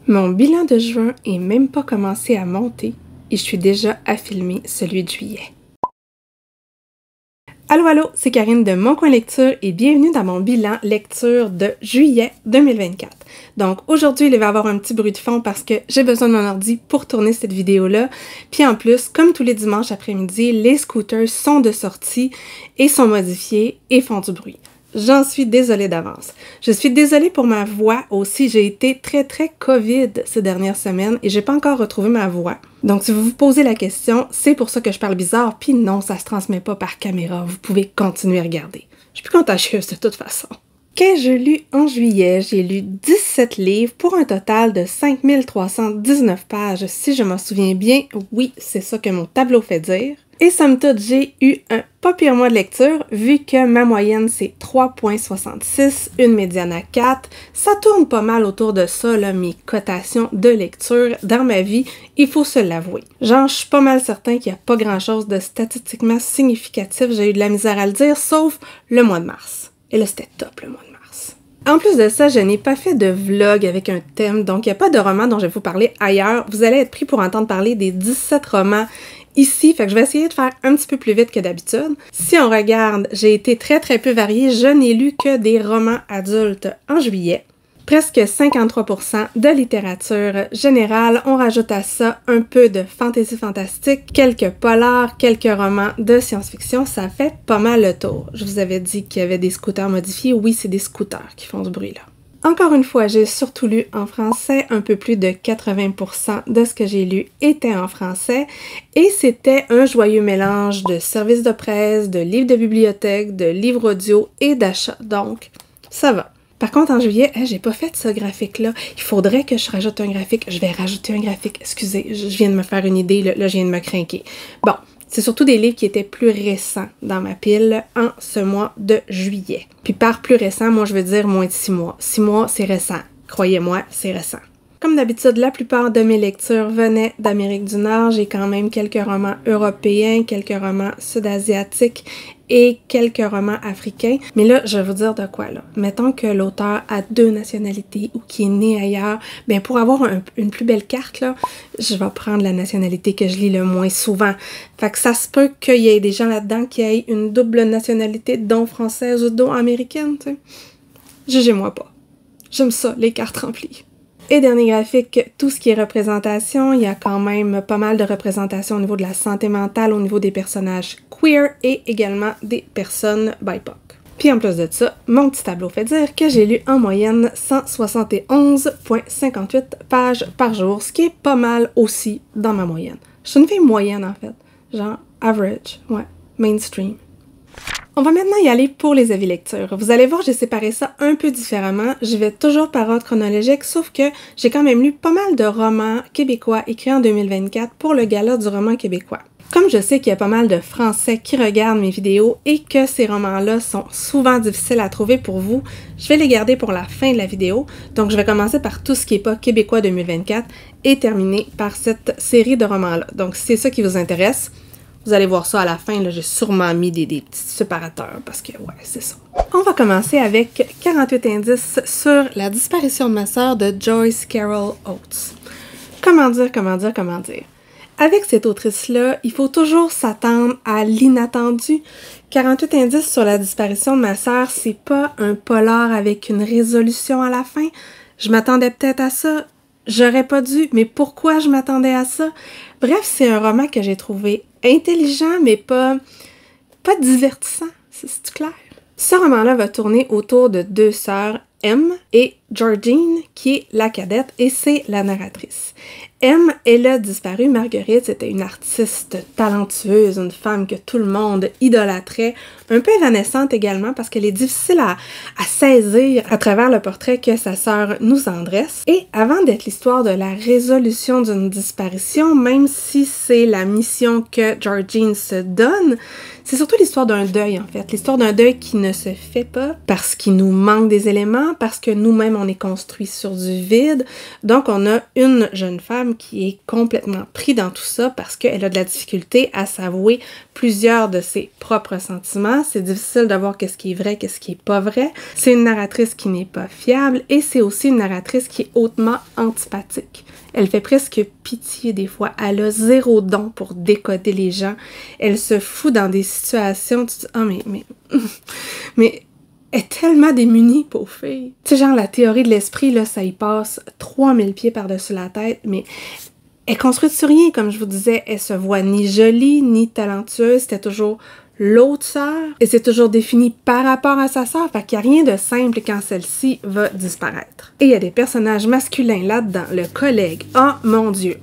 Mon bilan de juin est même pas commencé à monter et je suis déjà à filmer celui de juillet. Allô, allô, c'est Karine de Mon Coin Lecture et bienvenue dans mon bilan lecture de juillet 2024. Donc aujourd'hui, il va y avoir un petit bruit de fond parce que j'ai besoin de mon ordi pour tourner cette vidéo-là. Puis en plus, comme tous les dimanches après-midi, les scooters sont de sortie et sont modifiés et font du bruit. J'en suis désolée d'avance. Je suis désolée pour ma voix aussi. J'ai été très COVID ces dernières semaines et j'ai pas encore retrouvé ma voix. Donc si vous vous posez la question, c'est pour ça que je parle bizarre. Puis non, ça se transmet pas par caméra. Vous pouvez continuer à regarder. Je suis plus contagieuse de toute façon. Qu'ai-je lu en juillet? J'ai lu 17 livres pour un total de 5319 pages. Si je m'en souviens bien, oui, c'est ça que mon tableau fait dire. Et somme toute, j'ai eu un pas pire mois de lecture, vu que ma moyenne c'est 3,66, une médiane à 4. Ça tourne pas mal autour de ça, là, mes cotations de lecture dans ma vie, il faut se l'avouer. Genre, je suis pas mal certain qu'il n'y a pas grand-chose de statistiquement significatif, j'ai eu de la misère à le dire, sauf le mois de mars. Et là, c'était top le mois de mars. En plus de ça, je n'ai pas fait de vlog avec un thème, donc il n'y a pas de roman dont je vais vous parler ailleurs. Vous allez être pris pour entendre parler des 17 romans ici, fait que je vais essayer de faire un petit peu plus vite que d'habitude. Si on regarde, j'ai été très peu variée, je n'ai lu que des romans adultes en juillet. Presque 53% de littérature générale. On rajoute à ça un peu de fantasy fantastique, quelques polars, quelques romans de science-fiction. Ça fait pas mal le tour. Je vous avais dit qu'il y avait des scooters modifiés. Oui, c'est des scooters qui font ce bruit-là. Encore une fois, j'ai surtout lu en français. Un peu plus de 80% de ce que j'ai lu était en français. Et c'était un joyeux mélange de services de presse, de livres de bibliothèque, de livres audio et d'achats. Donc, ça va. Par contre, en juillet, j'ai pas fait ce graphique-là. Il faudrait que je rajoute un graphique. Je vais rajouter un graphique. Excusez, je viens de me faire une idée. Là, je viens de me crinquer. Bon, c'est surtout des livres qui étaient plus récents dans ma pile en ce mois de juillet. Puis par plus récent, moi, je veux dire moins de 6 mois. 6 mois, c'est récent. Croyez-moi, c'est récent. Comme d'habitude, la plupart de mes lectures venaient d'Amérique du Nord. J'ai quand même quelques romans européens, quelques romans sud-asiatiques et quelques romans africains. Mais là, je vais vous dire de quoi, là. Mettons que l'auteur a 2 nationalités ou qui est né ailleurs. Bien, pour avoir une plus belle carte, là, je vais prendre la nationalité que je lis le moins souvent. Fait que ça se peut qu'il y ait des gens là-dedans qui aient une double nationalité, dont française ou dont américaine, tu sais. Jugez-moi pas. J'aime ça, les cartes remplies. Et dernier graphique, tout ce qui est représentation, il y a quand même pas mal de représentation au niveau de la santé mentale, au niveau des personnages queer et également des personnes BIPOC. Puis en plus de ça, mon petit tableau fait dire que j'ai lu en moyenne 171,58 pages par jour, ce qui est pas mal aussi dans ma moyenne. Je suis une fille moyenne en fait, genre average, ouais, mainstream. On va maintenant y aller pour les avis lecture. Vous allez voir, j'ai séparé ça un peu différemment. Je vais toujours par ordre chronologique, sauf que j'ai quand même lu pas mal de romans québécois écrits en 2024 pour le gala du roman québécois. Comme je sais qu'il y a pas mal de Français qui regardent mes vidéos et que ces romans-là sont souvent difficiles à trouver pour vous, je vais les garder pour la fin de la vidéo. Donc je vais commencer par tout ce qui n'est pas québécois 2024 et terminer par cette série de romans-là. Donc si c'est ça qui vous intéresse, vous allez voir ça à la fin, là, j'ai sûrement mis des petits séparateurs parce que, ouais, c'est ça. On va commencer avec 48 indices sur la disparition de ma sœur de Joyce Carol Oates. Comment dire? Avec cette autrice-là, il faut toujours s'attendre à l'inattendu. 48 indices sur la disparition de ma sœur, c'est pas un polar avec une résolution à la fin. Je m'attendais peut-être à ça. J'aurais pas dû, mais pourquoi je m'attendais à ça? Bref, c'est un roman que j'ai trouvé intelligent, mais pas divertissant. C'est clair? Ce roman-là va tourner autour de 2 sœurs, M et Georgine, qui est la cadette, et c'est la narratrice. M, elle a disparu. Marguerite, c'était une artiste talentueuse, une femme que tout le monde idolâtrait, un peu évanescente également parce qu'elle est difficile à saisir à travers le portrait que sa sœur nous en dresse. Et avant d'être l'histoire de la résolution d'une disparition, même si c'est la mission que Georgine se donne, c'est surtout l'histoire d'un deuil en fait. L'histoire d'un deuil qui ne se fait pas parce qu'il nous manque des éléments, parce que nous-mêmes on est construits sur du vide. Donc on a une jeune femme qui est complètement prise dans tout ça parce qu'elle a de la difficulté à s'avouer plusieurs de ses propres sentiments. C'est difficile de voir qu'est-ce qui est vrai, qu'est-ce qui est pas vrai. C'est une narratrice qui n'est pas fiable et c'est aussi une narratrice qui est hautement antipathique. Elle fait presque pitié des fois. Elle a zéro don pour décoder les gens. Elle se fout dans des situations. Tu dis, ah, mais elle est tellement démunie, pauvre fille. Tu sais, genre, la théorie de l'esprit, là, ça y passe 3000 pieds par-dessus la tête, mais elle est construite sur rien, comme je vous disais. Elle se voit ni jolie, ni talentueuse. C'était toujours l'autre sœur, et c'est toujours défini par rapport à sa sœur, fait qu'il n'y a rien de simple quand celle-ci va disparaître. Et il y a des personnages masculins là-dedans, le collègue, oh mon Dieu,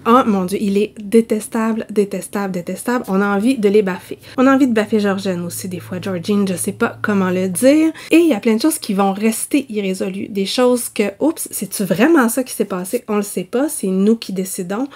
il est détestable, détestable, détestable, on a envie de les baffer. On a envie de baffer Georgienne aussi, des fois, Georgine, je sais pas comment le dire, et il y a plein de choses qui vont rester irrésolues, des choses que, oups, c'est-tu vraiment ça qui s'est passé? On le sait pas, c'est nous qui décidons.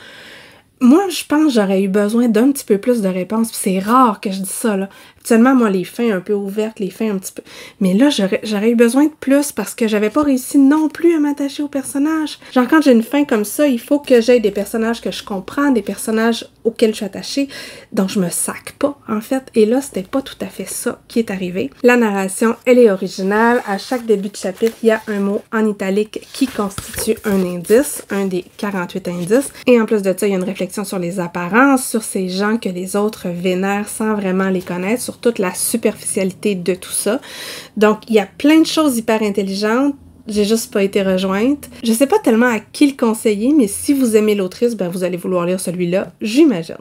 Moi, je pense que j'aurais eu besoin d'un petit peu plus de réponses. C'est rare que je dise ça, là. Habituellement, moi, les fins un peu ouvertes, les fins un petit peu... Mais là, j'aurais eu besoin de plus parce que j'avais pas réussi non plus à m'attacher aux personnages. Genre, quand j'ai une fin comme ça, il faut que j'aie des personnages que je comprends, des personnages auxquels je suis attachée, donc je me sac pas, en fait. Et là, c'était pas tout à fait ça qui est arrivé. La narration, elle est originale. À chaque début de chapitre, il y a un mot en italique qui constitue un indice, un des 48 indices. Et en plus de ça, il y a une réflexion sur les apparences, sur ces gens que les autres vénèrent sans vraiment les connaître, sur toute la superficialité de tout ça. Donc, il y a plein de choses hyper intelligentes. J'ai juste pas été rejointe. Je sais pas tellement à qui le conseiller, mais si vous aimez l'autrice, ben vous allez vouloir lire celui-là, j'imagine.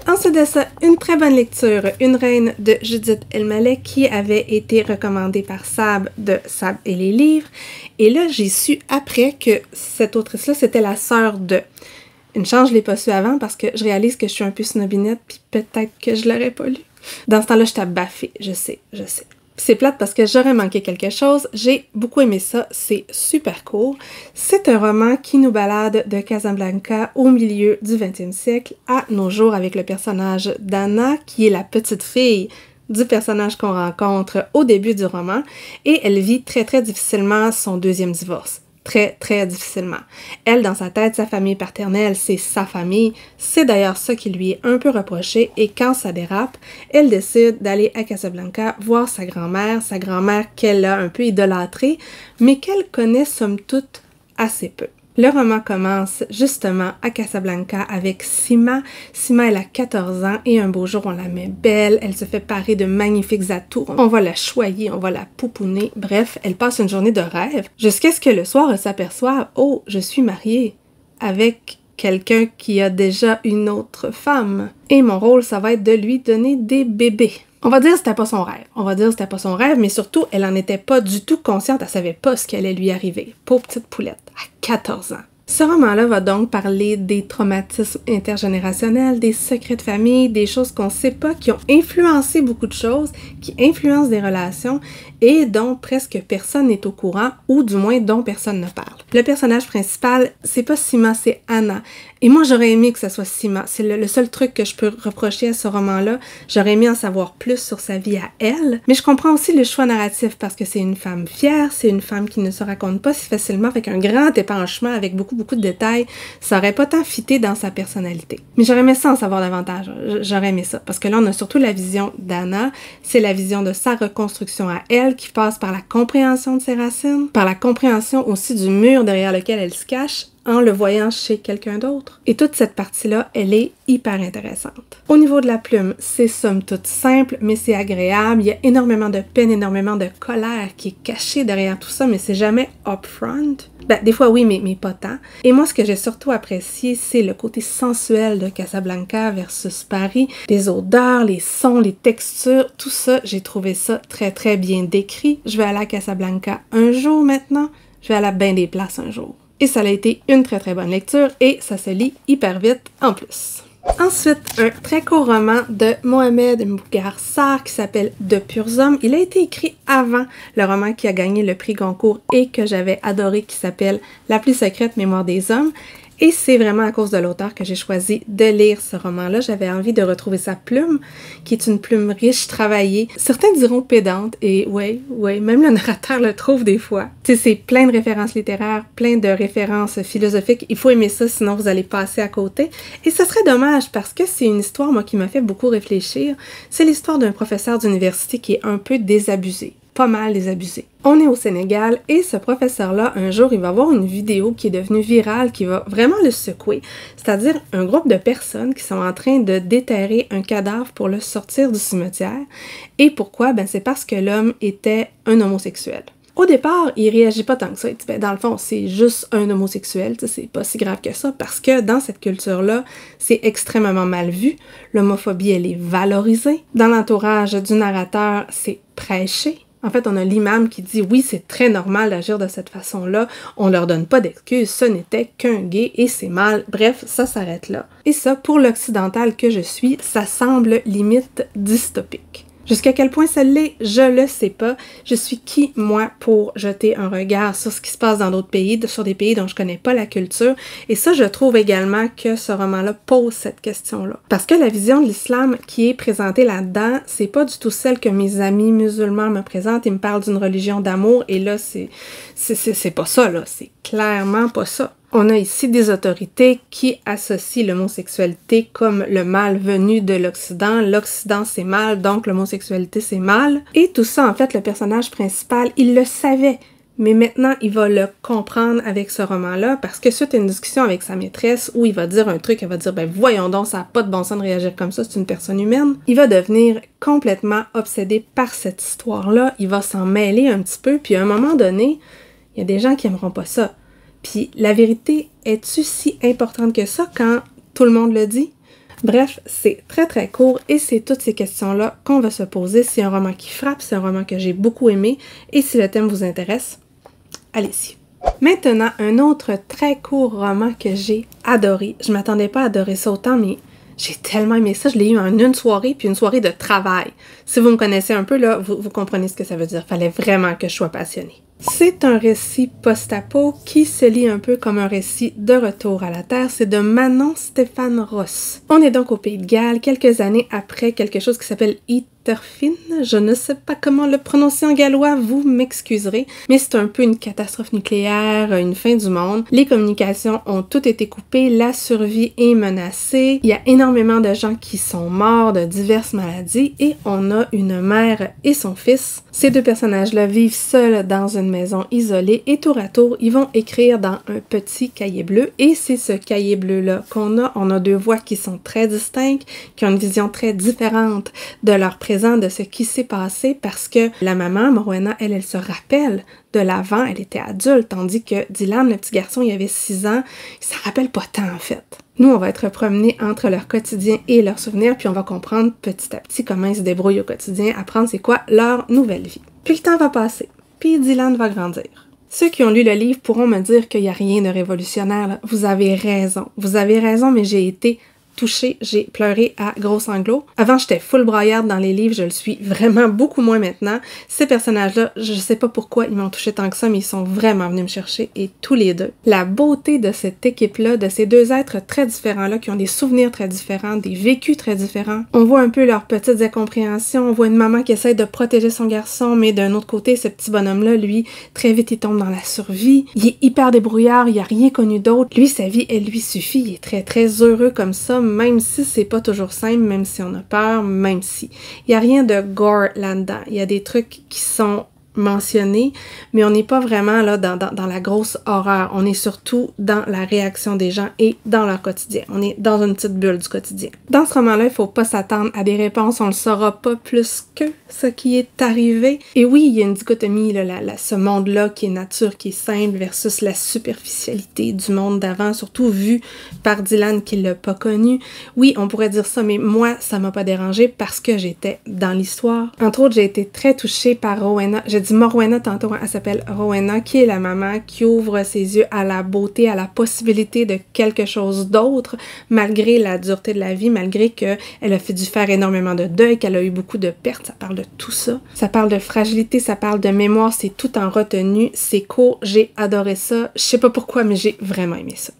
Ensuite de ça, une très bonne lecture, Une reine de Judith Elmaleh, qui avait été recommandée par Sab de Sab et les livres. Et là, j'ai su après que cette autrice-là, c'était la sœur de... Une chance, je l'ai pas su avant parce que je réalise que je suis un peu snobinette, puis peut-être que je l'aurais pas lu. Dans ce temps-là, je t'ai baffée, je sais. C'est plate parce que j'aurais manqué quelque chose. J'ai beaucoup aimé ça, c'est super court. C'est un roman qui nous balade de Casablanca au milieu du 20e siècle à nos jours avec le personnage d'Anna, qui est la petite fille du personnage qu'on rencontre au début du roman, et elle vit très très difficilement son deuxième divorce. Très, très difficilement. Elle, dans sa tête, sa famille paternelle, c'est sa famille. C'est d'ailleurs ça qui lui est un peu reproché. Et quand ça dérape, elle décide d'aller à Casablanca voir sa grand-mère qu'elle a un peu idolâtrée, mais qu'elle connaît somme toute assez peu. Le roman commence justement à Casablanca avec Sima. Sima, elle a 14 ans et un beau jour, on la met belle. Elle se fait parer de magnifiques atours. On va la choyer, on va la pouponner. Bref, elle passe une journée de rêve jusqu'à ce que le soir, elle s'aperçoive « Oh, je suis mariée avec quelqu'un qui a déjà une autre femme. Et mon rôle, ça va être de lui donner des bébés. » On va dire que c'était pas son rêve. Mais surtout, elle en était pas du tout consciente, elle savait pas ce qui allait lui arriver. Pauvre petite poulette, à 14 ans. Ce roman-là va donc parler des traumatismes intergénérationnels, des secrets de famille, des choses qu'on sait pas, qui ont influencé beaucoup de choses, qui influencent des relations et dont presque personne n'est au courant, ou du moins dont personne ne parle. Le personnage principal, c'est pas Sima, c'est Anna. Et moi, j'aurais aimé que ça soit Sima. C'est le seul truc que je peux reprocher à ce roman-là. J'aurais aimé en savoir plus sur sa vie à elle. Mais je comprends aussi le choix narratif parce que c'est une femme fière, c'est une femme qui ne se raconte pas si facilement, avec un grand épanchement, avec beaucoup de détails. Ça aurait pas tant fité dans sa personnalité. Mais j'aurais aimé ça en savoir davantage. J'aurais aimé ça. Parce que là, on a surtout la vision d'Anna. C'est la vision de sa reconstruction à elle qui passe par la compréhension de ses racines, par la compréhension aussi du mur derrière lequel elle se cache, en le voyant chez quelqu'un d'autre. Et toute cette partie-là, elle est hyper intéressante. Au niveau de la plume, c'est somme toute simple, mais c'est agréable. Il y a énormément de peine, énormément de colère qui est cachée derrière tout ça, mais c'est jamais upfront. Ben, des fois oui, mais pas tant. Et moi, ce que j'ai surtout apprécié, c'est le côté sensuel de Casablanca versus Paris. Les odeurs, les sons, les textures, tout ça, j'ai trouvé ça très, très bien décrit. Je vais aller à Casablanca un jour maintenant. Je vais aller à bien des places un jour. Et ça a été une très très bonne lecture et ça se lit hyper vite en plus. Ensuite, un très court roman de Mohamed Mbougar Sarr qui s'appelle De purs hommes. Il a été écrit avant le roman qui a gagné le prix Goncourt et que j'avais adoré qui s'appelle La plus secrète mémoire des hommes. Et c'est vraiment à cause de l'auteur que j'ai choisi de lire ce roman-là. J'avais envie de retrouver sa plume, qui est une plume riche, travaillée. Certains diront pédante, et ouais, même le narrateur le trouve des fois. Tu sais, c'est plein de références littéraires, plein de références philosophiques. Il faut aimer ça, sinon vous allez passer à côté. Et ce serait dommage, parce que c'est une histoire, moi, qui m'a fait beaucoup réfléchir. C'est l'histoire d'un professeur d'université qui est un peu désabusé. Pas mal désabusé. On est au Sénégal et ce professeur-là, un jour, il va voir une vidéo qui est devenue virale, qui va vraiment le secouer. C'est-à-dire un groupe de personnes qui sont en train de déterrer un cadavre pour le sortir du cimetière. Et pourquoi? Ben, c'est parce que l'homme était un homosexuel. Au départ, il réagit pas tant que ça. Il dit, ben, dans le fond, c'est juste un homosexuel, c'est pas si grave que ça, parce que dans cette culture-là, c'est extrêmement mal vu. L'homophobie, elle est valorisée. Dans l'entourage du narrateur, c'est prêché. En fait, on a l'imam qui dit « Oui, c'est très normal d'agir de cette façon-là, on leur donne pas d'excuses, ce n'était qu'un gay et c'est mal. » Bref, ça s'arrête là. Et ça, pour l'occidental que je suis, ça semble limite dystopique. Jusqu'à quel point ça l'est, je le sais pas. Je suis qui, moi, pour jeter un regard sur ce qui se passe dans d'autres pays, sur des pays dont je connais pas la culture. Et ça, je trouve également que ce roman-là pose cette question-là. Parce que la vision de l'islam qui est présentée là-dedans, c'est pas du tout celle que mes amis musulmans me présentent. Ils me parlent d'une religion d'amour, et là, c'est pas ça, là. C'est clairement pas ça. On a ici des autorités qui associent l'homosexualité comme le mal venu de l'Occident. L'Occident, c'est mal, donc l'homosexualité, c'est mal. Et tout ça, en fait, le personnage principal, il le savait. Mais maintenant, il va le comprendre avec ce roman-là, parce que suite à une discussion avec sa maîtresse, où il va dire un truc, elle va dire « Ben voyons donc, ça n'a pas de bon sens de réagir comme ça, c'est une personne humaine », il va devenir complètement obsédé par cette histoire-là. Il va s'en mêler un petit peu, puis à un moment donné, il y a des gens qui aimeront pas ça. Puis la vérité, est-tu si importante que ça quand tout le monde le dit? Bref, c'est très très court et c'est toutes ces questions-là qu'on va se poser. C'est un roman qui frappe, c'est un roman que j'ai beaucoup aimé et si le thème vous intéresse, allez-y. Maintenant, un autre très court roman que j'ai adoré. Je m'attendais pas à adorer ça autant, mais j'ai tellement aimé ça. Je l'ai eu en une soirée, puis une soirée de travail. Si vous me connaissez un peu, là, vous comprenez ce que ça veut dire. Fallait vraiment que je sois passionnée. C'est un récit post-apo qui se lit un peu comme un récit de retour à la Terre. C'est de Manon Stéphane Ross. On est donc au Pays de Galles, quelques années après quelque chose qui s'appelle Ytterfin. Je ne sais pas comment le prononcer en gallois, vous m'excuserez, mais c'est un peu une catastrophe nucléaire, une fin du monde. Les communications ont toutes été coupées, la survie est menacée, il y a énormément de gens qui sont morts de diverses maladies et on a une mère et son fils. Ces deux personnages-là vivent seuls dans une maison isolée et tour à tour, ils vont écrire dans un petit cahier bleu et c'est ce cahier bleu-là qu'on a. On a deux voix qui sont très distinctes, qui ont une vision très différente de leur présent, de ce qui s'est passé parce que la maman, Morwenna, elle se rappelle de l'avant, elle était adulte, tandis que Dylan, le petit garçon, il avait 6 ans, il s'en rappelle pas tant en fait. Nous, on va être promenés entre leur quotidien et leurs souvenirs, puis on va comprendre petit à petit comment ils se débrouillent au quotidien, apprendre c'est quoi leur nouvelle vie. Puis le temps va passer, puis Dylan va grandir. Ceux qui ont lu le livre pourront me dire qu'il n'y a rien de révolutionnaire, là. Vous avez raison, mais j'ai été touchée, j'ai pleuré à gros sanglots. Avant, j'étais full braillarde dans les livres, je le suis vraiment beaucoup moins maintenant. Ces personnages-là, je sais pas pourquoi ils m'ont touché tant que ça, mais ils sont vraiment venus me chercher, et tous les deux. La beauté de cette équipe-là, de ces deux êtres très différents-là, qui ont des souvenirs très différents, des vécus très différents. On voit un peu leurs petites incompréhensions, on voit une maman qui essaie de protéger son garçon, mais d'un autre côté, ce petit bonhomme-là, lui, très vite, il tombe dans la survie. Il est hyper débrouillard, il a rien connu d'autre. Lui, sa vie, elle lui suffit, il est très, très heureux comme ça, même si c'est pas toujours simple, même si on a peur, même si. Il y a rien de gore là-dedans. Il y a des trucs qui sont mentionnés, mais on n'est pas vraiment là dans la grosse horreur. On est surtout dans la réaction des gens et dans leur quotidien. On est dans une petite bulle du quotidien. Dans ce roman-là, il faut pas s'attendre à des réponses. On le saura pas plus que ce qui est arrivé. Et oui, il y a une dichotomie, là, ce monde-là qui est nature, qui est simple, versus la superficialité du monde d'avant, surtout vu par Dylan qui l'a pas connu. Oui, on pourrait dire ça, mais moi, ça m'a pas dérangé parce que j'étais dans l'histoire. Entre autres, j'ai été très touchée par Rowena. J'ai dit Morwenna tantôt, elle s'appelle Rowena, qui est la maman qui ouvre ses yeux à la beauté, à la possibilité de quelque chose d'autre, malgré la dureté de la vie, malgré qu'elle a fait dû faire énormément de deuil, qu'elle a eu beaucoup de pertes. Ça parle de tout ça. Ça parle de fragilité, ça parle de mémoire, c'est tout en retenue, c'est court, j'ai adoré ça. Je sais pas pourquoi, mais j'ai vraiment aimé ça.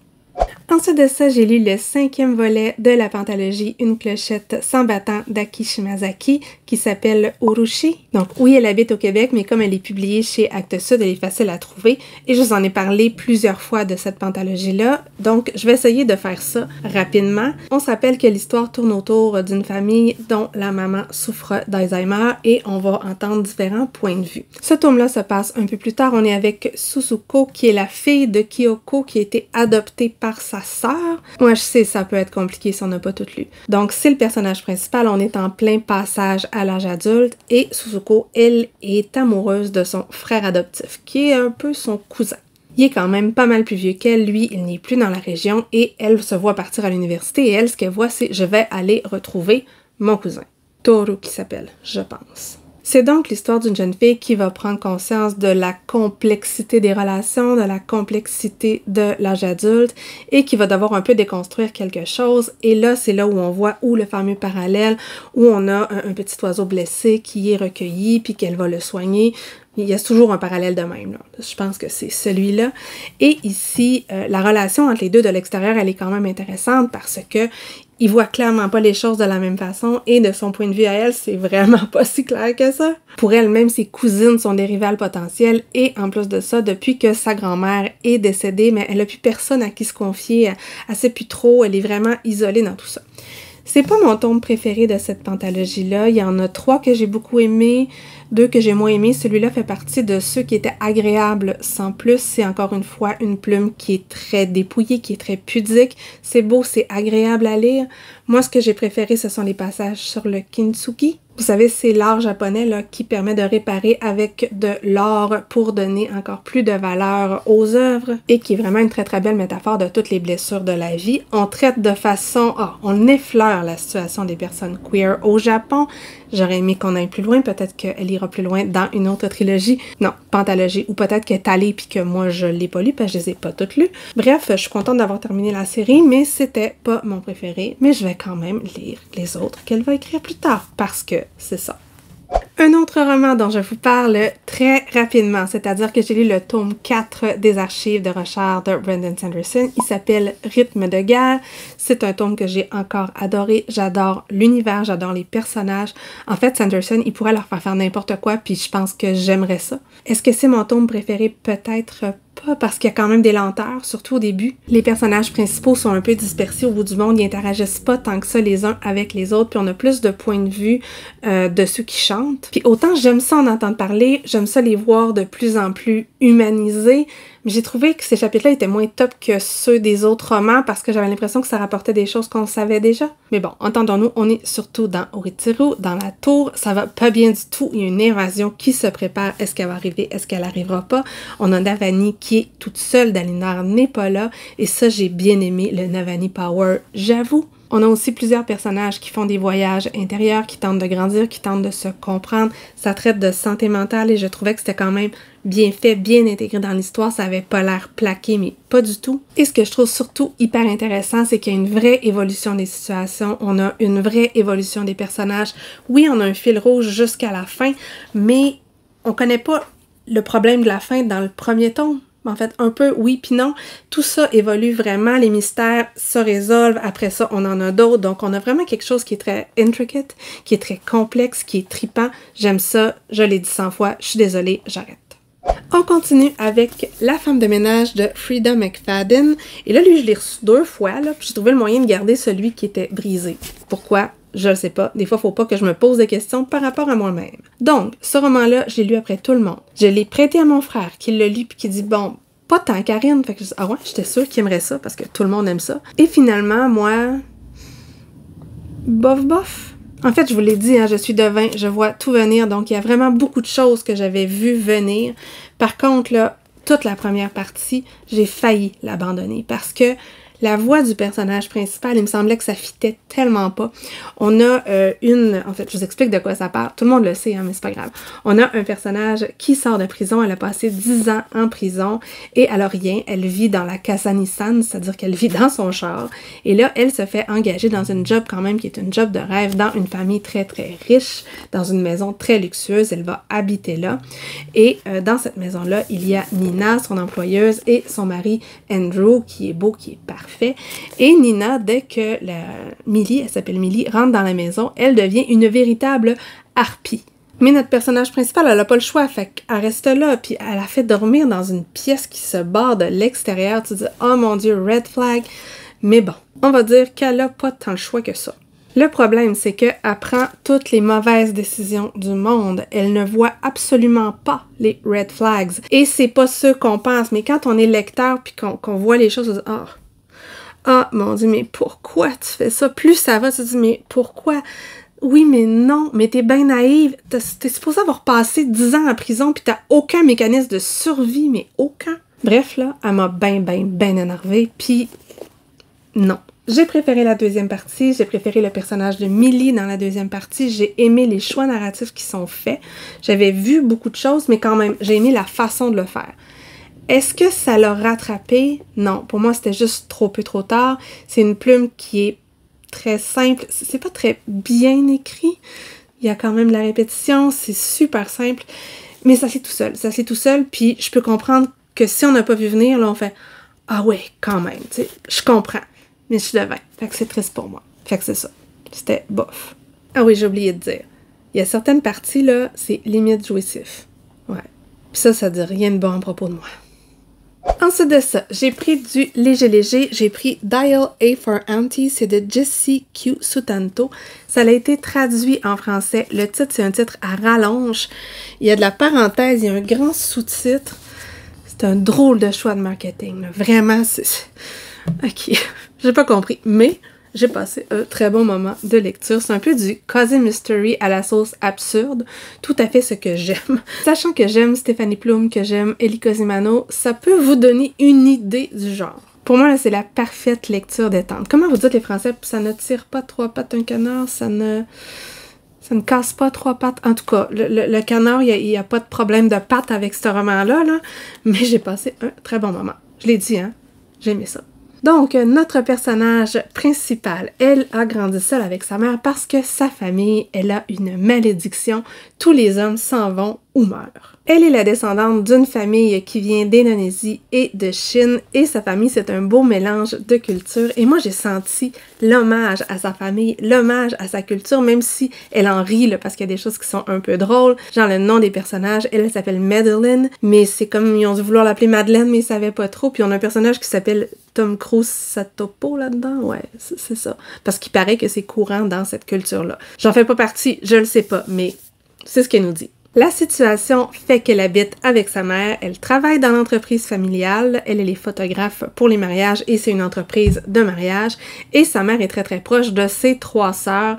Ensuite de ça, j'ai lu le 5e volet de la pentalogie Une clochette sans battant d'Aki Shimazaki qui s'appelle Urushi. Donc oui, elle habite au Québec, mais comme elle est publiée chez Actes Sud, elle est facile à trouver. Et je vous en ai parlé plusieurs fois de cette pentalogie-là, donc je vais essayer de faire ça rapidement. On se rappelle que l'histoire tourne autour d'une famille dont la maman souffre d'Alzheimer et on va entendre différents points de vue. Ce tome-là se passe un peu plus tard. On est avec Suzuko, qui est la fille de Kyoko, qui a été adoptée par sa sœur. Moi, je sais, ça peut être compliqué si on n'a pas tout lu. Donc, c'est le personnage principal. On est en plein passage à l'âge adulte et Suzuko, elle, est amoureuse de son frère adoptif, qui est un peu son cousin. Il est quand même pas mal plus vieux qu'elle. Lui, il n'est plus dans la région et elle se voit partir à l'université et elle, ce qu'elle voit, c'est « je vais aller retrouver mon cousin ». Toru qui s'appelle, je pense. C'est donc l'histoire d'une jeune fille qui va prendre conscience de la complexité des relations, de la complexité de l'âge adulte et qui va devoir un peu déconstruire quelque chose. Et là, c'est là où on voit le fameux parallèle où on a un petit oiseau blessé qui est recueilli puis qu'elle va le soigner. Il y a toujours un parallèle de même, là. Je pense que c'est celui-là. Et ici, la relation entre les deux de l'extérieur, elle est quand même intéressante parce que il voit clairement pas les choses de la même façon et de son point de vue à elle, c'est vraiment pas si clair que ça. Pour elle, même ses cousines sont des rivales potentielles et en plus de ça, depuis que sa grand-mère est décédée, mais elle a plus personne à qui se confier, elle sait plus trop, elle est vraiment isolée dans tout ça. C'est pas mon tome préféré de cette pentalogie-là. Il y en a 3 que j'ai beaucoup aimés, 2 que j'ai moins aimés. Celui-là fait partie de ceux qui étaient agréables sans plus. C'est encore une fois une plume qui est très dépouillée, qui est très pudique. C'est beau, c'est agréable à lire. Moi, ce que j'ai préféré, ce sont les passages sur le kintsugi. Vous savez, c'est l'art japonais là, qui permet de réparer avec de l'or pour donner encore plus de valeur aux œuvres et qui est vraiment une très très belle métaphore de toutes les blessures de la vie. On traite de façon... on effleure la situation des personnes queer au Japon. J'aurais aimé qu'on aille plus loin, peut-être qu'elle ira plus loin dans une autre trilogie. Non, pentalogie, ou peut-être qu'elle est allée puis que moi je l'ai pas lu parce que je les ai pas toutes lues. Bref, je suis contente d'avoir terminé la série, mais c'était pas mon préféré. Mais je vais quand même lire les autres qu'elle va écrire plus tard parce que c'est ça. Un autre roman dont je vous parle très rapidement, c'est-à-dire que j'ai lu le tome 4 des archives de Rochard de Brandon Sanderson. Il s'appelle Rythme de guerre. C'est un tome que j'ai encore adoré. J'adore l'univers, j'adore les personnages. En fait, Sanderson, il pourrait leur faire n'importe quoi, puis je pense que j'aimerais ça. Est-ce que c'est mon tome préféré? Peut-être pas, parce qu'il y a quand même des lenteurs, surtout au début. Les personnages principaux sont un peu dispersés au bout du monde, ils interagissent pas tant que ça les uns avec les autres, puis on a plus de points de vue de ceux qui chantent. Puis autant j'aime ça en entendre parler, j'aime ça les voir de plus en plus humanisés, mais j'ai trouvé que ces chapitres-là étaient moins top que ceux des autres romans parce que j'avais l'impression que ça rapportait des choses qu'on savait déjà. Mais bon, entendons-nous, on est surtout dans Oritiro, dans la tour, ça va pas bien du tout, il y a une invasion qui se prépare, est-ce qu'elle va arriver, est-ce qu'elle arrivera pas? On a Navani qui est toute seule, Dalinar n'est pas là, et ça j'ai bien aimé le Navani Power, j'avoue. On a aussi plusieurs personnages qui font des voyages intérieurs, qui tentent de grandir, qui tentent de se comprendre. Ça traite de santé mentale et je trouvais que c'était quand même bien fait, bien intégré dans l'histoire. Ça avait pas l'air plaqué, mais pas du tout. Et ce que je trouve surtout hyper intéressant, c'est qu'il y a une vraie évolution des situations. On a une vraie évolution des personnages. Oui, on a un fil rouge jusqu'à la fin, mais on connaît pas le problème de la fin dans le premier tome. En fait, un peu oui puis non. Tout ça évolue vraiment, les mystères se résolvent, après ça, on en a d'autres. Donc, on a vraiment quelque chose qui est très intricate, qui est très complexe, qui est tripant. J'aime ça, je l'ai dit 100 fois, je suis désolée, j'arrête. On continue avec La femme de ménage de Frida McFadden. Et là, lui, je l'ai reçu 2 fois, là, puis j'ai trouvé le moyen de garder celui qui était brisé. Pourquoi? Je le sais pas. Des fois, faut pas que je me pose des questions par rapport à moi-même. Donc, ce roman-là, je l'ai lu après tout le monde. Je l'ai prêté à mon frère qui l'a lu puis qui dit, bon, pas tant Karine. Fait que je dis, ah ouais, j'étais sûre qu'il aimerait ça parce que tout le monde aime ça. Et finalement, moi, bof bof. En fait, je vous l'ai dit, hein, je suis devin, je vois tout venir. Donc, il y a vraiment beaucoup de choses que j'avais vues venir. Par contre, là, toute la première partie, j'ai failli l'abandonner parce que la voix du personnage principal, il me semblait que ça fitait tellement pas. On a en fait, je vous explique de quoi ça parle. Tout le monde le sait, hein, mais c'est pas grave. On a un personnage qui sort de prison. Elle a passé 10 ans en prison et elle a rien. Elle vit dans la Casa Nissan, c'est-à-dire qu'elle vit dans son char. Et là, elle se fait engager dans une job quand même qui est une job de rêve dans une famille très très riche, dans une maison très luxueuse. Elle va habiter là. Et dans cette maison-là, il y a Nina, son employeuse, et son mari Andrew, qui est beau, qui est parfait. parfait. Et Nina, dès que Millie, elle s'appelle Millie, rentre dans la maison, elle devient une véritable harpie. Mais notre personnage principal, elle a pas le choix, fait qu'elle reste là, puis elle a fait dormir dans une pièce qui se barre de l'extérieur. Tu te dis, oh mon Dieu, red flag. Mais bon, on va dire qu'elle a pas tant le choix que ça. Le problème, c'est qu'elle prend toutes les mauvaises décisions du monde. Elle ne voit absolument pas les red flags. Et c'est pas ce qu'on pense, mais quand on est lecteur puis qu'on voit les choses, on se dit, ah, mon Dieu, mais pourquoi tu fais ça? Plus ça va, tu te dis, mais pourquoi? Oui, mais non, mais t'es bien naïve. T'es supposé avoir passé 10 ans en prison puis t'as aucun mécanisme de survie, mais aucun. Bref, là, elle m'a bien énervée, puis non. J'ai préféré la deuxième partie, j'ai préféré le personnage de Millie dans la deuxième partie, j'ai aimé les choix narratifs qui sont faits, j'avais vu beaucoup de choses, mais quand même, j'ai aimé la façon de le faire. Est-ce que ça l'a rattrapé? Non, pour moi, c'était juste trop peu trop tard. C'est une plume qui est très simple, c'est pas très bien écrit, il y a quand même de la répétition, c'est super simple, mais ça c'est tout seul, puis je peux comprendre que si on n'a pas vu venir, là, on fait « Ah ouais, quand même, tu sais, je comprends. » Mais je suis de 20. Fait que c'est triste pour moi. Fait que c'est ça. C'était bof. Ah oui, j'ai oublié de dire. Il y a certaines parties, là, c'est limite jouissif. Ouais. Puis ça dit rien de bon à propos de moi. Ensuite de ça, j'ai pris du léger. J'ai pris Dial A for Auntie. C'est de Jessie Q. Sutanto. Ça a été traduit en français. Le titre, c'est un titre à rallonge. Il y a de la parenthèse, il y a un grand sous-titre. C'est un drôle de choix de marketing. Là. Vraiment, c'est... Ok, j'ai pas compris, mais j'ai passé un très bon moment de lecture. C'est un peu du cozy mystery à la sauce absurde, tout à fait ce que j'aime. Sachant que j'aime Stéphanie Plum, que j'aime Elie Cosimano, ça peut vous donner une idée du genre. Pour moi, là, c'est la parfaite lecture détente. Comment vous dites les Français? Ça ne tire pas 3 pattes un canard, ça ne casse pas 3 pattes. En tout cas, le canard, il n'y a pas de problème de pattes avec ce roman-là, là, mais j'ai passé un très bon moment. Je l'ai dit, hein? J'ai aimé ça. Donc, notre personnage principal, elle a grandi seule avec sa mère parce que sa famille, elle a une malédiction. Tous les hommes s'en vont ou meurent. Elle est la descendante d'une famille qui vient d'Indonésie et de Chine, et sa famille, c'est un beau mélange de cultures. Et moi, j'ai senti l'hommage à sa famille, l'hommage à sa culture, même si elle en rit, là, parce qu'il y a des choses qui sont un peu drôles. Genre le nom des personnages, elle s'appelle Madeline, mais c'est comme, ils ont dû vouloir l'appeler Madeleine, mais ils savaient pas trop. Puis on a un personnage qui s'appelle Tom Cruise Satopo là-dedans, ouais, c'est ça. Parce qu'il paraît que c'est courant dans cette culture-là. J'en fais pas partie, je le sais pas, mais c'est ce qu'elle nous dit. La situation fait qu'elle habite avec sa mère, elle travaille dans l'entreprise familiale, elle est photographe pour les mariages et c'est une entreprise de mariage, et sa mère est très proche de ses 3 sœurs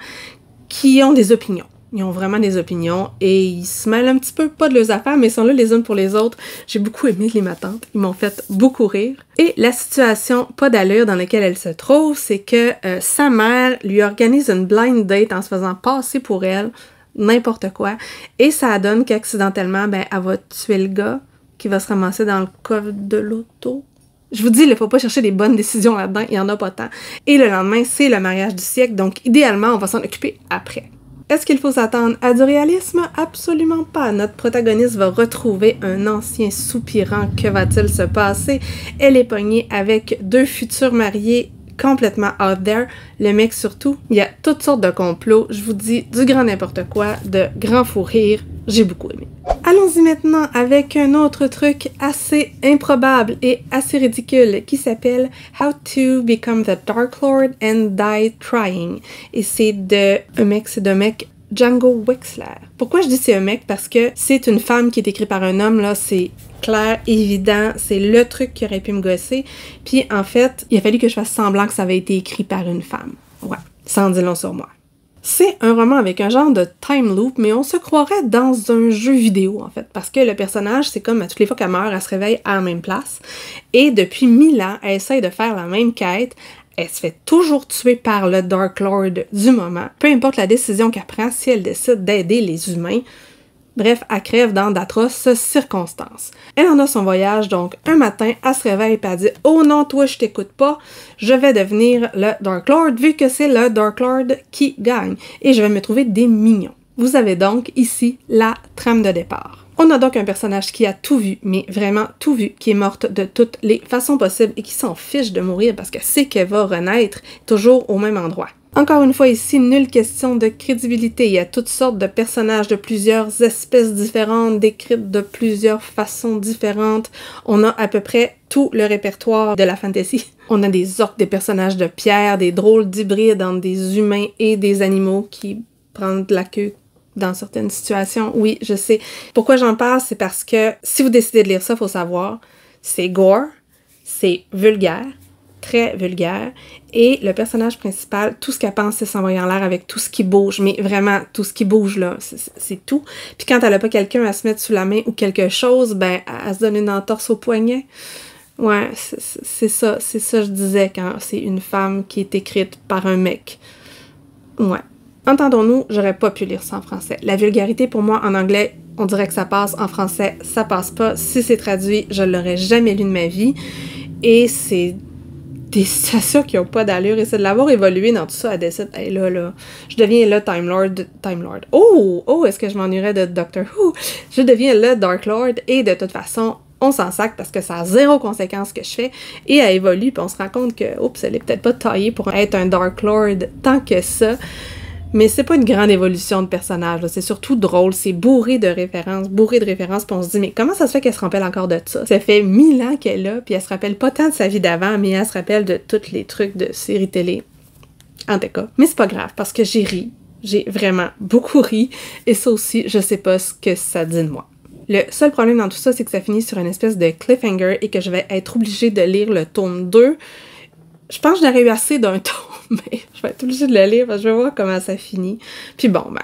qui ont des opinions. Ils ont vraiment des opinions et ils se mêlent un petit peu, pas de leurs affaires, mais ils sont là les unes pour les autres. J'ai beaucoup aimé les matantes, ils m'ont fait beaucoup rire. Et la situation pas d'allure dans laquelle elle se trouve, c'est que sa mère lui organise une blind date en se faisant passer pour elle, n'importe quoi, et ça donne qu'accidentellement, ben, elle va tuer le gars qui va se ramasser dans le coffre de l'auto. Je vous dis, il ne faut pas chercher des bonnes décisions là-dedans, il n'y en a pas tant. Et le lendemain, c'est le mariage du siècle, donc idéalement, on va s'en occuper après. Est-ce qu'il faut s'attendre à du réalisme? Absolument pas. Notre protagoniste va retrouver un ancien soupirant. Que va-t-il se passer? Elle est pognée avec 2 futurs mariés complètement out there. Le mec surtout, il y a toutes sortes de complots. Je vous dis du grand n'importe quoi, de grands fous rires. J'ai beaucoup aimé. Allons-y maintenant avec un autre truc assez improbable et assez ridicule qui s'appelle How to Become the Dark Lord and Die Trying. Et c'est de un mec Django Wexler. Pourquoi je dis c'est un mec? Parce que c'est une femme qui est écrite par un homme, là, c'est clair, évident, c'est le truc qui aurait pu me gosser. Puis en fait, il a fallu que je fasse semblant que ça avait été écrit par une femme. Ouais, sans dire long sur moi. C'est un roman avec un genre de time loop, mais on se croirait dans un jeu vidéo, en fait. Parce que le personnage, c'est comme à toutes les fois qu'elle meurt, elle se réveille à la même place. Et depuis 1000 ans, elle essaye de faire la même quête. Elle se fait toujours tuer par le Dark Lord du moment. Peu importe la décision qu'elle prend, si elle décide d'aider les humains. Bref, elle crève dans d'atroces circonstances. Elle en a son voyage, donc un matin, elle se réveille et elle dit « Oh non, toi, je t'écoute pas, je vais devenir le Dark Lord, vu que c'est le Dark Lord qui gagne, et je vais me trouver des mignons. » Vous avez donc ici la trame de départ. On a donc un personnage qui a tout vu, mais vraiment tout vu, qui est morte de toutes les façons possibles et qui s'en fiche de mourir parce que c'est qu'elle va renaître toujours au même endroit. Encore une fois ici, nulle question de crédibilité. Il y a toutes sortes de personnages de plusieurs espèces différentes, décrites de plusieurs façons différentes. On a à peu près tout le répertoire de la fantasy. On a des orques, des personnages de pierre, des drôles d'hybrides entre des humains et des animaux qui prennent de la queue dans certaines situations. Oui, je sais. Pourquoi j'en parle, c'est parce que si vous décidez de lire ça, il faut savoir, c'est gore, c'est vulgaire, très vulgaire, et le personnage principal, tout ce qu'elle pense, c'est s'envoyer en l'air avec tout ce qui bouge, mais vraiment, tout ce qui bouge, là, c'est tout. Puis quand elle a pas quelqu'un à se mettre sous la main ou quelque chose, ben, elle se donne une entorse au poignet. Ouais, c'est ça je disais quand c'est une femme qui est écrite par un mec. Ouais. Entendons-nous, j'aurais pas pu lire ça en français. La vulgarité, pour moi, en anglais, on dirait que ça passe. En français, ça passe pas. Si c'est traduit, je l'aurais jamais lu de ma vie. Et c'est des situations qui ont pas d'allure. Et c'est de l'avoir évolué dans tout ça, à décide, hey, là, je deviens le Time Lord. Oh, est-ce que je m'ennuierais de Doctor Who? Je deviens le Dark Lord. Et de toute façon, on s'en sac parce que ça a zéro conséquence ce que je fais. Et elle évolue, puis on se rend compte que, oups, elle est peut-être pas taillée pour être un Dark Lord tant que ça. Mais c'est pas une grande évolution de personnage, c'est surtout drôle, c'est bourré de références, puis on se dit, mais comment ça se fait qu'elle se rappelle encore de ça? Ça fait 1000 ans qu'elle est là, puis elle se rappelle pas tant de sa vie d'avant, mais elle se rappelle de tous les trucs de séries télé. En tout cas, mais c'est pas grave, parce que j'ai ri, j'ai vraiment beaucoup ri, et ça aussi, je sais pas ce que ça dit de moi. Le seul problème dans tout ça, c'est que ça finit sur une espèce de cliffhanger, et que je vais être obligée de lire le tome 2. Je pense que j'aurais eu assez d'un tome, mais je vais être obligée de le lire parce que je vais voir comment ça finit. Puis bon, ben,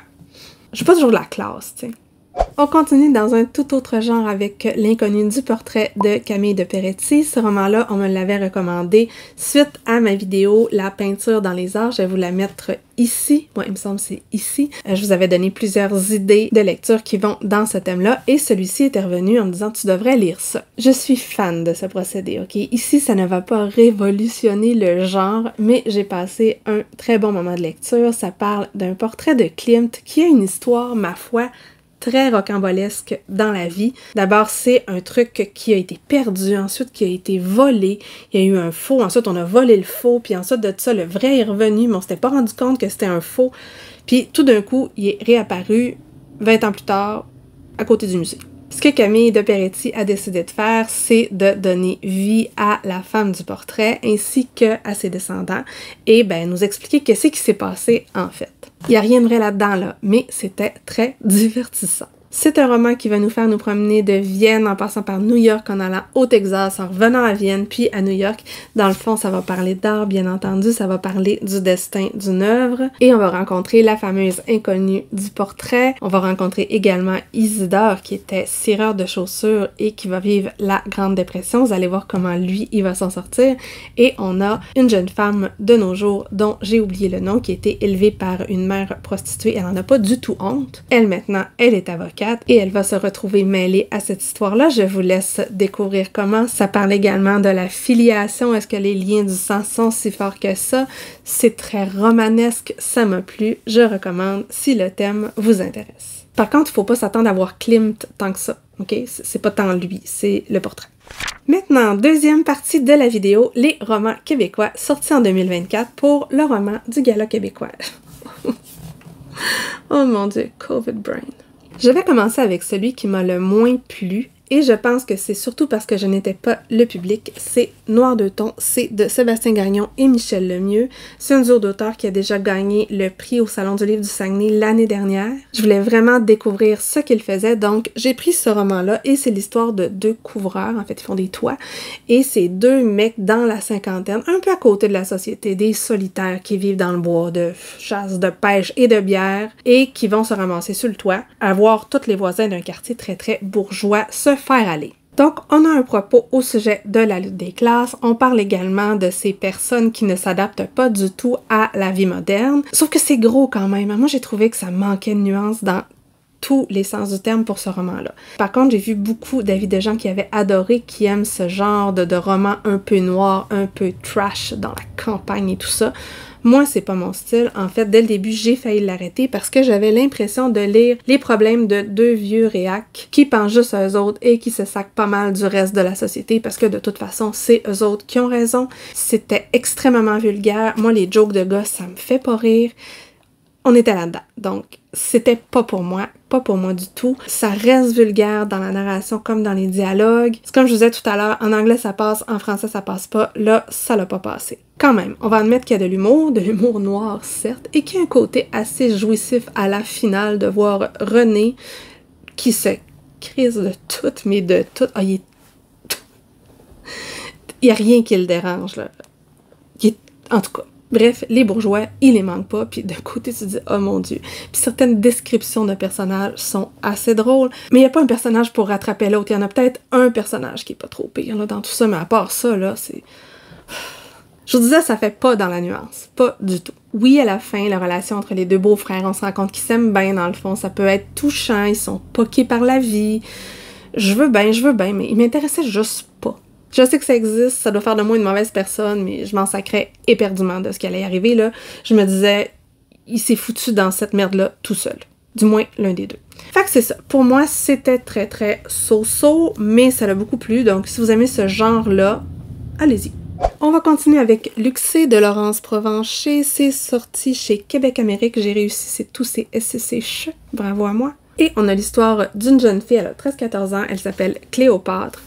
je suis pas toujours de la classe, tu sais. On continue dans un tout autre genre avec L'inconnu du portrait de Camille de Peretti. Ce roman-là, on me l'avait recommandé suite à ma vidéo La peinture dans les arts. Je vais vous la mettre ici. Moi, il me semble que c'est ici. Je vous avais donné plusieurs idées de lecture qui vont dans ce thème-là et celui-ci était revenu en me disant « Tu devrais lire ça ». Je suis fan de ce procédé, ok? Ici, ça ne va pas révolutionner le genre, mais j'ai passé un très bon moment de lecture. Ça parle d'un portrait de Klimt qui a une histoire, ma foi, très rocambolesque dans la vie. D'abord, c'est un truc qui a été perdu, ensuite qui a été volé. Il y a eu un faux, ensuite on a volé le faux, puis ensuite de ça, le vrai est revenu, mais on s'était pas rendu compte que c'était un faux. Puis tout d'un coup, il est réapparu 20 ans plus tard à côté du musée. Ce que Camille de Peretti a décidé de faire, c'est de donner vie à la femme du portrait ainsi qu'à ses descendants et ben nous expliquer qu'est-ce qui s'est passé en fait. Il n'y a rien de vrai là-dedans, là, mais c'était très divertissant. C'est un roman qui va nous faire nous promener de Vienne en passant par New York, en allant au Texas, en revenant à Vienne, puis à New York. Dans le fond, ça va parler d'art, bien entendu, ça va parler du destin d'une œuvre. Et on va rencontrer la fameuse inconnue du portrait. On va rencontrer également Isidore, qui était cireur de chaussures et qui va vivre la Grande Dépression. Vous allez voir comment lui, il va s'en sortir. Et on a une jeune femme de nos jours, dont j'ai oublié le nom, qui a été élevée par une mère prostituée. Elle n'en a pas du tout honte. Elle, maintenant, elle est avocate. Et elle va se retrouver mêlée à cette histoire-là. Je vous laisse découvrir comment. Ça parle également de la filiation. Est-ce que les liens du sang sont si forts que ça? C'est très romanesque, ça m'a plu. Je recommande si le thème vous intéresse. Par contre, il ne faut pas s'attendre à voir Klimt tant que ça, ok? C'est pas tant lui, c'est le portrait. Maintenant, deuxième partie de la vidéo, les romans québécois sortis en 2024 pour le roman du Gala québécois. Oh mon Dieu, COVID brain. Je vais commencer avec celui qui m'a le moins plu et je pense que c'est surtout parce que je n'étais pas le public. C'est Noir de Thon, c'est de Sébastien Gagnon et Michel Lemieux. C'est un duo d'auteurs qui a déjà gagné le prix au Salon du livre du Saguenay l'année dernière. Je voulais vraiment découvrir ce qu'ils faisaient, donc j'ai pris ce roman-là et c'est l'histoire de deux couvreurs, en fait ils font des toits, et c'est deux mecs dans la cinquantaine, un peu à côté de la société, des solitaires qui vivent dans le bois, de chasse, de pêche et de bière, et qui vont se ramasser sur le toit, à voir tous les voisins d'un quartier très très bourgeois se faire aller. Donc, on a un propos au sujet de la lutte des classes. On parle également de ces personnes qui ne s'adaptent pas du tout à la vie moderne. Sauf que c'est gros quand même. Moi, j'ai trouvé que ça manquait de nuances dans tous les sens du terme pour ce roman-là. Par contre, j'ai vu beaucoup d'avis de gens qui avaient adoré, qui aiment ce genre de roman un peu noir, un peu trash dans la campagne et tout ça. Moi, c'est pas mon style. En fait, dès le début, j'ai failli l'arrêter parce que j'avais l'impression de lire les problèmes de deux vieux réacs qui pensent juste à eux autres et qui se sacent pas mal du reste de la société parce que de toute façon, c'est eux autres qui ont raison. C'était extrêmement vulgaire. Moi, les jokes de gars, ça me fait pas rire. On était là-dedans. Donc, c'était pas pour moi du tout. Ça reste vulgaire dans la narration comme dans les dialogues. C'est comme je vous disais tout à l'heure, en anglais ça passe, en français ça passe pas. Là, ça l'a pas passé. Quand même, on va admettre qu'il y a de l'humour noir certes, et qu'il y a un côté assez jouissif à la finale de voir René qui se crise de tout, mais de tout. Ah, il y a rien qui le dérange, là. En tout cas. Bref, les bourgeois, ils les manquent pas, puis d'un côté, tu te dis « Oh mon Dieu ». Puis certaines descriptions de personnages sont assez drôles, mais il n'y a pas un personnage pour rattraper l'autre. Il y en a peut-être un personnage qui est pas trop pire là, dans tout ça, mais à part ça, là, c'est... Je vous disais, ça fait pas dans la nuance. Pas du tout. Oui, à la fin, la relation entre les deux beaux-frères, on se rend compte qu'ils s'aiment bien, dans le fond. Ça peut être touchant, ils sont poqués par la vie. Je veux bien, mais ils m'intéressaient juste pas. Je sais que ça existe, ça doit faire de moi une mauvaise personne, mais je m'en sacrais éperdument de ce qui allait arriver, là. Je me disais, il s'est foutu dans cette merde-là tout seul. Du moins, l'un des deux. Fait que c'est ça. Pour moi, c'était très, très so-so, mais ça l'a beaucoup plu. Donc, si vous aimez ce genre-là, allez-y. On va continuer avec Luxé de Laurence Provencher. C'est sorti chez Québec Amérique. J'ai réussi, c'est tous ces SCC. Bravo à moi. Et on a l'histoire d'une jeune fille, elle a 13-14 ans, elle s'appelle Cléopâtre.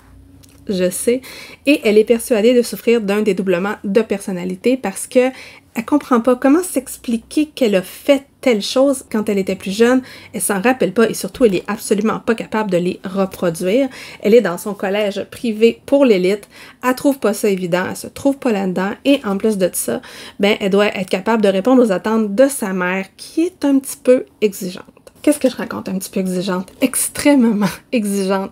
Je sais, et elle est persuadée de souffrir d'un dédoublement de personnalité parce que elle comprend pas comment s'expliquer qu'elle a fait telle chose quand elle était plus jeune, elle s'en rappelle pas et surtout elle est absolument pas capable de les reproduire. Elle est dans son collège privé pour l'élite, elle trouve pas ça évident, elle se trouve pas là-dedans et en plus de ça, ben elle doit être capable de répondre aux attentes de sa mère qui est un petit peu exigeante. Qu'est-ce que je raconte un petit peu exigeante? Extrêmement exigeante.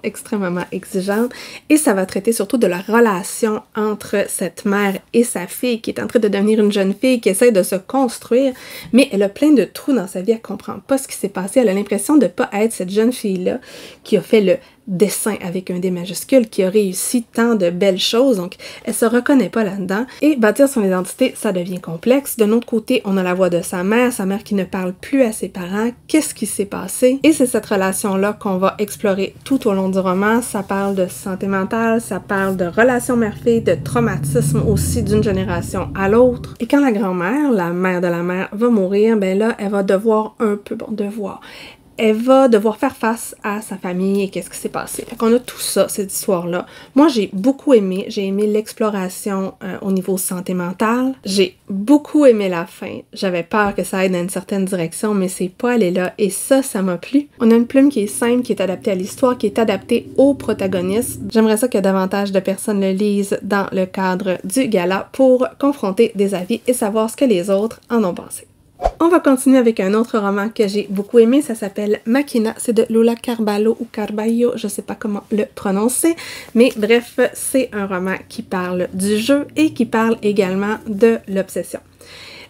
Et ça va traiter surtout de la relation entre cette mère et sa fille qui est en train de devenir une jeune fille, qui essaie de se construire, mais elle a plein de trous dans sa vie, elle comprend pas ce qui s'est passé, elle a l'impression de pas être cette jeune fille-là qui a fait le dessin avec un D majuscule, qui a réussi tant de belles choses, donc elle se reconnaît pas là-dedans, et bâtir son identité, ça devient complexe. De l'autre côté, on a la voix de sa mère qui ne parle plus à ses parents, qu'est-ce qui s'est passé? Et c'est cette relation-là qu'on va explorer tout au long du roman. Ça parle de santé mentale, ça parle de relations mère-fille, de traumatisme aussi d'une génération à l'autre. Et quand la grand-mère, la mère de la mère, va mourir, ben là, elle va devoir elle va devoir faire face à sa famille et qu'est-ce qui s'est passé. Fait qu'on a tout ça, cette histoire-là. Moi, j'ai beaucoup aimé. J'ai aimé l'exploration au niveau santé mentale. J'ai beaucoup aimé la fin. J'avais peur que ça aille dans une certaine direction, mais c'est pas allé là. Et ça m'a plu. On a une plume qui est simple, qui est adaptée à l'histoire, qui est adaptée au protagoniste. J'aimerais ça que davantage de personnes le lisent dans le cadre du gala pour confronter des avis et savoir ce que les autres en ont pensé. On va continuer avec un autre roman que j'ai beaucoup aimé, ça s'appelle Machina, c'est de Lola Carballo ou Carballo, je sais pas comment le prononcer, mais bref, c'est un roman qui parle du jeu et qui parle également de l'obsession.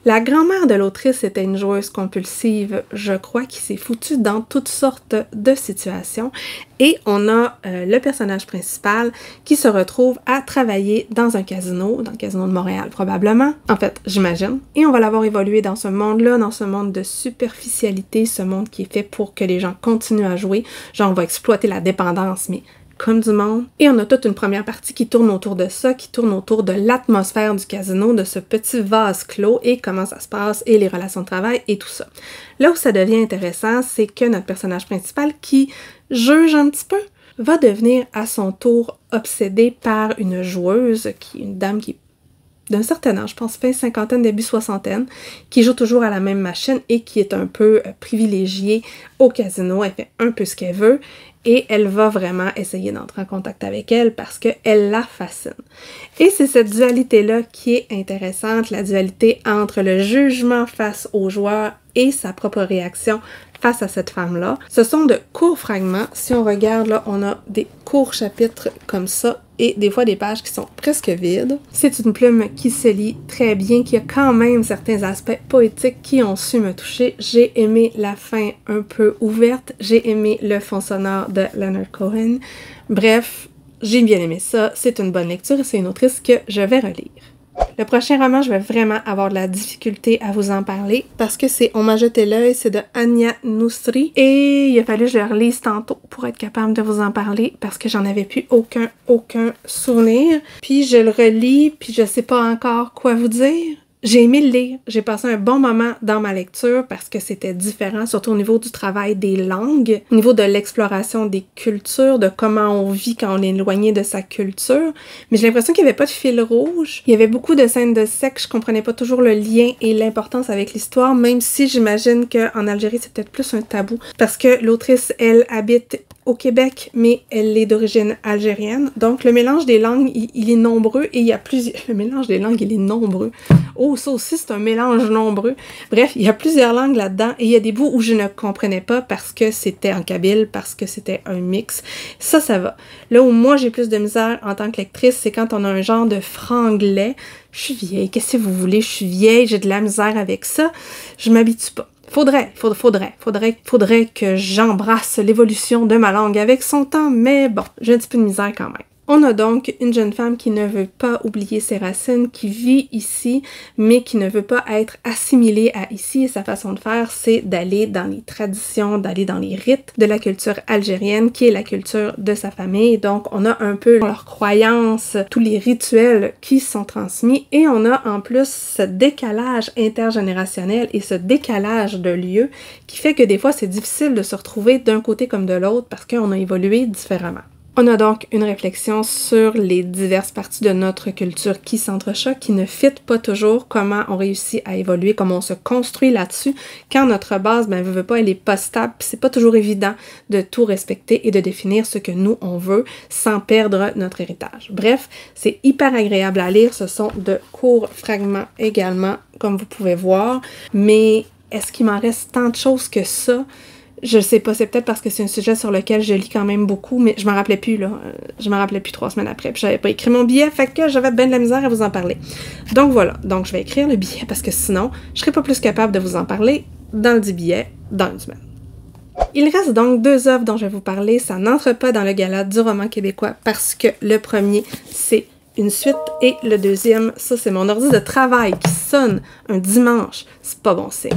La grand-mère de l'autrice était une joueuse compulsive, je crois, qui s'est foutue dans toutes sortes de situations. Et on a le personnage principal qui se retrouve à travailler dans un casino, dans le casino de Montréal probablement, en fait, j'imagine. Et on va l'avoir évolué dans ce monde-là, dans ce monde de superficialité, ce monde qui est fait pour que les gens continuent à jouer. Genre, on va exploiter la dépendance, mais comme du monde. Et on a toute une première partie qui tourne autour de ça, qui tourne autour de l'atmosphère du casino, de ce petit vase clos et comment ça se passe et les relations de travail et tout ça. Là où ça devient intéressant, c'est que notre personnage principal qui juge un petit peu va devenir à son tour obsédé par une joueuse, qui est une dame qui est d'un certain âge, je pense fin cinquantaine, début soixantaine, qui joue toujours à la même machine et qui est un peu privilégiée au casino. Elle fait un peu ce qu'elle veut et elle va vraiment essayer d'entrer en contact avec elle parce qu'elle la fascine. Et c'est cette dualité-là qui est intéressante, la dualité entre le jugement face aux joueurs et sa propre réaction face à cette femme-là. Ce sont de courts fragments. Si on regarde, là, on a des courts chapitres comme ça et des fois des pages qui sont presque vides. C'est une plume qui se lit très bien, qui a quand même certains aspects poétiques qui ont su me toucher. J'ai aimé la fin un peu ouverte. J'ai aimé le fond sonore de Leonard Cohen. Bref, j'ai bien aimé ça. C'est une bonne lecture et c'est une autrice que je vais relire. Le prochain roman, je vais vraiment avoir de la difficulté à vous en parler parce que c'est On m'a jeté l'œil, c'est de Anya Nousri et il a fallu que je le relise tantôt pour être capable de vous en parler parce que j'en avais plus aucun souvenir. Puis je le relis, puis je sais pas encore quoi vous dire. J'ai aimé le lire. J'ai passé un bon moment dans ma lecture parce que c'était différent, surtout au niveau du travail des langues, au niveau de l'exploration des cultures, de comment on vit quand on est éloigné de sa culture. Mais j'ai l'impression qu'il n'y avait pas de fil rouge. Il y avait beaucoup de scènes de sexe. Je comprenais pas toujours le lien et l'importance avec l'histoire, même si j'imagine qu'en Algérie, c'est peut-être plus un tabou parce que l'autrice, elle, habite au Québec, mais elle est d'origine algérienne. Donc, le mélange des langues, il est nombreux et il y a plusieurs... Le mélange des langues, il est nombreux. Oh, ça aussi, c'est un mélange nombreux. Bref, il y a plusieurs langues là-dedans et il y a des bouts où je ne comprenais pas parce que c'était en kabyle, parce que c'était un mix. Ça va. Là où moi, j'ai plus de misère en tant que lectrice, c'est quand on a un genre de franglais. Je suis vieille, qu'est-ce que vous voulez? Je suis vieille, j'ai de la misère avec ça. Je m'habitue pas. Faudrait que j'embrasse l'évolution de ma langue avec son temps, mais bon, j'ai un petit peu de misère quand même. On a donc une jeune femme qui ne veut pas oublier ses racines, qui vit ici, mais qui ne veut pas être assimilée à ici. Et sa façon de faire, c'est d'aller dans les traditions, d'aller dans les rites de la culture algérienne, qui est la culture de sa famille. Donc, on a un peu leurs croyances, tous les rituels qui sont transmis. Et on a en plus ce décalage intergénérationnel et ce décalage de lieux qui fait que des fois, c'est difficile de se retrouver d'un côté comme de l'autre parce qu'on a évolué différemment. On a donc une réflexion sur les diverses parties de notre culture qui s'entrechoquent, qui ne fitent pas toujours, comment on réussit à évoluer, comment on se construit là-dessus, quand notre base, veut pas, elle est pas stable, puis c'est pas toujours évident de tout respecter et de définir ce que nous, on veut, sans perdre notre héritage. Bref, c'est hyper agréable à lire, ce sont de courts fragments également, comme vous pouvez voir, mais est-ce qu'il m'en reste tant de choses que ça? Je sais pas, c'est peut-être parce que c'est un sujet sur lequel je lis quand même beaucoup, mais je m'en rappelais plus, là. Je m'en rappelais plus 3 semaines après, puis j'avais pas écrit mon billet, fait que j'avais ben de la misère à vous en parler. Donc voilà, donc je vais écrire le billet parce que sinon, je serais pas plus capable de vous en parler dans le 10 billets dans une semaine. Il reste donc 2 œuvres dont je vais vous parler. Ça n'entre pas dans le gala du roman québécois parce que le premier, c'est une suite et le deuxième, ça c'est mon ordi de travail qui sonne un dimanche, c'est pas bon signe.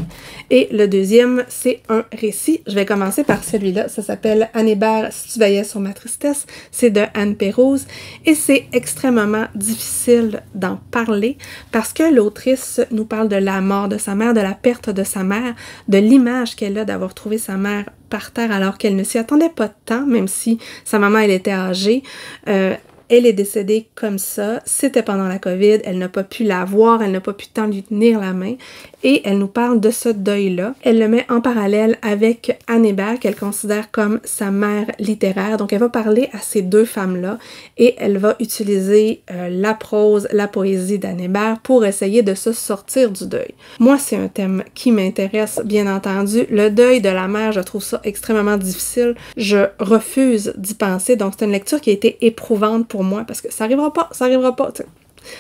Et le deuxième, c'est un récit. Je vais commencer par celui-là, ça s'appelle Anne Hébert, Si tu veillais sur ma tristesse, c'est de Anne Pérouse et c'est extrêmement difficile d'en parler parce que l'autrice nous parle de la mort de sa mère, de la perte de sa mère, de l'image qu'elle a d'avoir trouvé sa mère par terre alors qu'elle ne s'y attendait pas tant, même si sa maman elle était âgée. Elle est décédée comme ça, c'était pendant la COVID, elle n'a pas pu la voir, elle n'a pas pu tant lui tenir la main et elle nous parle de ce deuil-là. Elle le met en parallèle avec Anne Hébert qu'elle considère comme sa mère littéraire. Donc elle va parler à ces 2 femmes-là et elle va utiliser la prose, la poésie d'Anne Hébert pour essayer de se sortir du deuil. Moi, c'est un thème qui m'intéresse, bien entendu. Le deuil de la mère, je trouve ça extrêmement difficile. Je refuse d'y penser, donc c'est une lecture qui a été éprouvante pour moi parce que ça arrivera pas.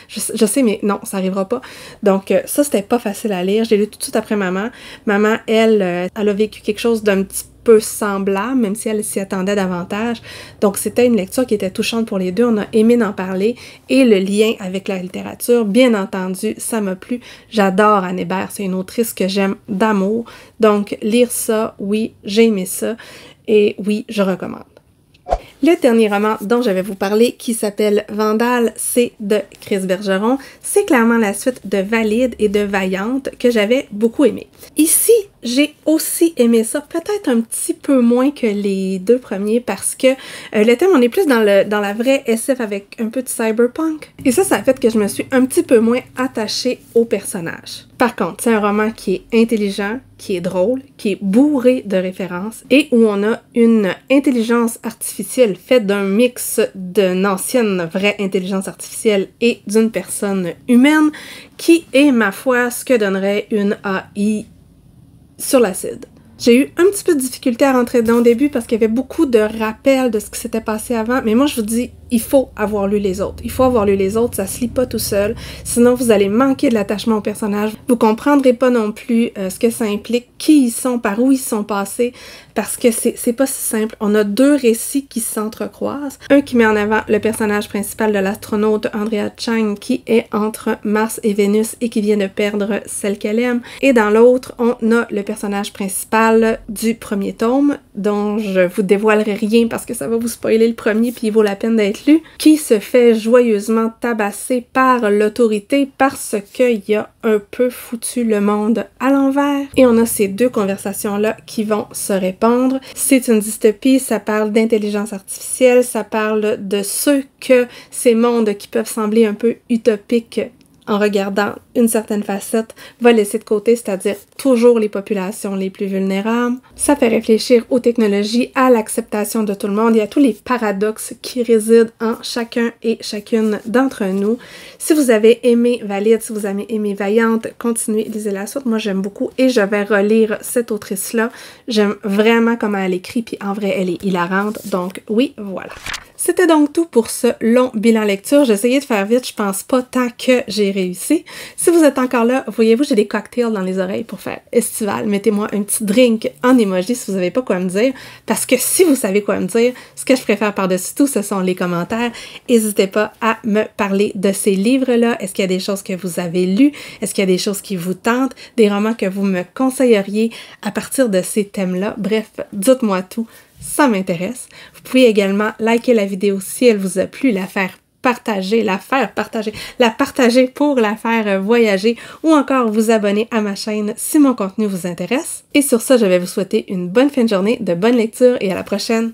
Je sais, mais non, ça arrivera pas. Donc ça, c'était pas facile à lire. Je l'ai lu tout de suite après maman. Maman, elle a vécu quelque chose d'un petit peu semblable, même si elle s'y attendait davantage. Donc c'était une lecture qui était touchante pour les 2. On a aimé d'en parler et le lien avec la littérature, bien entendu, ça m'a plu. J'adore Anne Hébert, c'est une autrice que j'aime d'amour. Donc lire ça, oui, j'ai aimé ça et oui, je recommande. Le dernier roman dont je vais vous parler, qui s'appelle Vandale, c'est de Chris Bergeron. C'est clairement la suite de Valide et de Vaillante que j'avais beaucoup aimé. Ici, j'ai aussi aimé ça, peut-être un petit peu moins que les 2 premiers parce que le thème, on est plus dans la vraie SF avec un peu de cyberpunk. Et ça a fait que je me suis un petit peu moins attachée aux personnages. Par contre, c'est un roman qui est intelligent, qui est drôle, qui est bourré de références et où on a une intelligence artificielle faite d'un mix d'une ancienne vraie intelligence artificielle et d'une personne humaine qui est, ma foi, ce que donnerait une AI sur l'acide. J'ai eu un petit peu de difficulté à rentrer dedans au début parce qu'il y avait beaucoup de rappels de ce qui s'était passé avant, mais moi je vous dis, il faut avoir lu les autres. Il faut avoir lu les autres, ça se lit pas tout seul, sinon vous allez manquer de l'attachement au personnage. Vous comprendrez pas non plus ce que ça implique, qui ils sont, par où ils sont passés, parce que c'est pas si simple. On a deux récits qui s'entrecroisent. Un qui met en avant le personnage principal de l'astronaute Andrea Chang qui est entre Mars et Vénus et qui vient de perdre celle qu'elle aime. Et dans l'autre, on a le personnage principal du premier tome, dont je vous dévoilerai rien parce que ça va vous spoiler le premier puis il vaut la peine d'être lu, qui se fait joyeusement tabasser par l'autorité parce qu'il a un peu foutu le monde à l'envers. Et on a ces deux conversations-là qui vont se répandre. C'est une dystopie, ça parle d'intelligence artificielle, ça parle de ces mondes qui peuvent sembler un peu utopiques en regardant une certaine facette, va laisser de côté, c'est-à-dire toujours les populations les plus vulnérables. Ça fait réfléchir aux technologies, à l'acceptation de tout le monde et à tous les paradoxes qui résident en chacun et chacune d'entre nous. Si vous avez aimé Valide, si vous avez aimé Vaillante, continuez, lisez la suite. Moi, j'aime beaucoup et je vais relire cette autrice-là. J'aime vraiment comment elle écrit, puis en vrai, elle est hilarante. Donc oui, voilà. C'était donc tout pour ce long bilan lecture. J'ai essayé de faire vite, je pense pas tant que j'ai réussi. Si vous êtes encore là, voyez-vous, j'ai des cocktails dans les oreilles pour faire estival. Mettez-moi un petit drink en emoji si vous savez pas quoi me dire, parce que si vous savez quoi me dire, ce que je préfère par-dessus tout, ce sont les commentaires. N'hésitez pas à me parler de ces livres-là. Est-ce qu'il y a des choses que vous avez lues? Est-ce qu'il y a des choses qui vous tentent? Des romans que vous me conseilleriez à partir de ces thèmes-là? Bref, dites-moi tout. Ça m'intéresse. Vous pouvez également liker la vidéo si elle vous a plu, la partager pour la faire voyager ou encore vous abonner à ma chaîne si mon contenu vous intéresse. Et sur ça, je vais vous souhaiter une bonne fin de journée, de bonne lecture et à la prochaine!